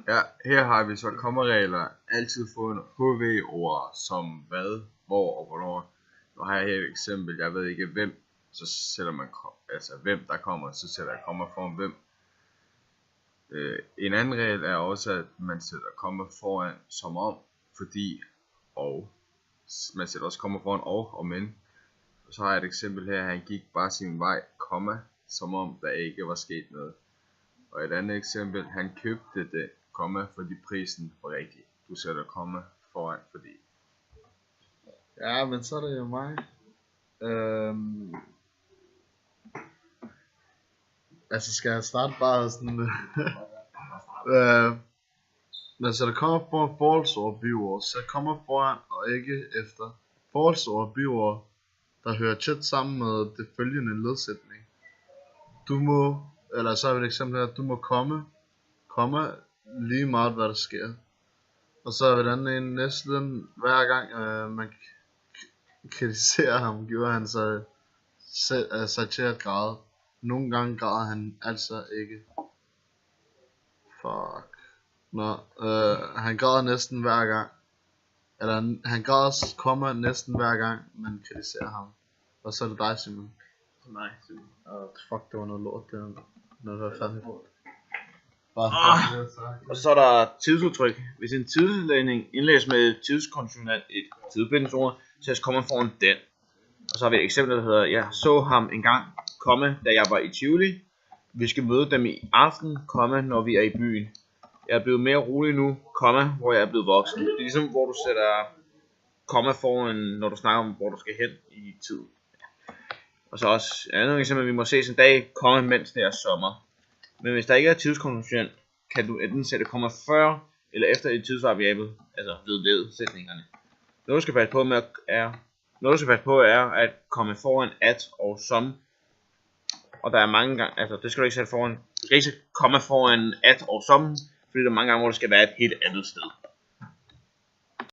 Ja, her har vi så kommaregler. Altid få en HV-ord som hvad, hvor og hvornår. Nu har jeg her et eksempel. Jeg ved ikke hvem. Så sætter man altså hvem der kommer, så sætter jeg komma foran hvem. En anden regel er også, at man sætter komma foran som om, fordi og. Man sætter også komma foran og men. Så har jeg et eksempel her. Han gik bare sin vej, komma, som om der ikke var sket noget. Og et andet eksempel, han købte det, komma, fordi prisen var rigtig. Du sætter komma foran, fordi. Ja, men så er det jo mig. Altså skal jeg starte bare sådan men så der kommer foran forholdsord og biord, så kommer foran og ikke efter. Forholdsord og biord, der hører tæt sammen med det følgende ledsætning. Du må, eller så har vi et eksempel her, du må komme lige meget hvad der sker. Og så er vi den en næsten hver gang man kritiserer ham, giver han sig til at græde. Nogle gange græder han altså ikke. Fuck. Nå, han græder næsten hver gang. Eller han græder komma næsten hver gang man kritiserer ham. Og så er det dig, Simon. Nej, Simon. Fuck, det var noget lort det. Noget der var fandme. Og så er der tidsudtryk. Hvis en tidsledning indlæses med tidskonsonant et tidbindingsord, så kommer man foran den. Og så har vi et eksempel, der hedder, jeg så ham en gang, komme, da jeg var i Tivoli. Vi skal møde dem i aften, komme, når vi er i byen. Jeg er blevet mere rolig nu, komme, hvor jeg er blevet voksen. Det er ligesom, hvor du sætter komme foran, når du snakker om, hvor du skal hen i tid. Og så også andet eksempel, vi må se en dag, komme, mens det er sommer. Men hvis der ikke er tidskonsonant, kan du enten sætte komma før eller efter et tidsvariabel, altså ved sætningerne. Noget du skal passe på er at komme foran at og som. Og der er mange gange, altså det skal du ikke sætte foran. Du skal ikke sætte komma foran at og som, fordi der er mange gange, hvor det skal være et helt andet sted.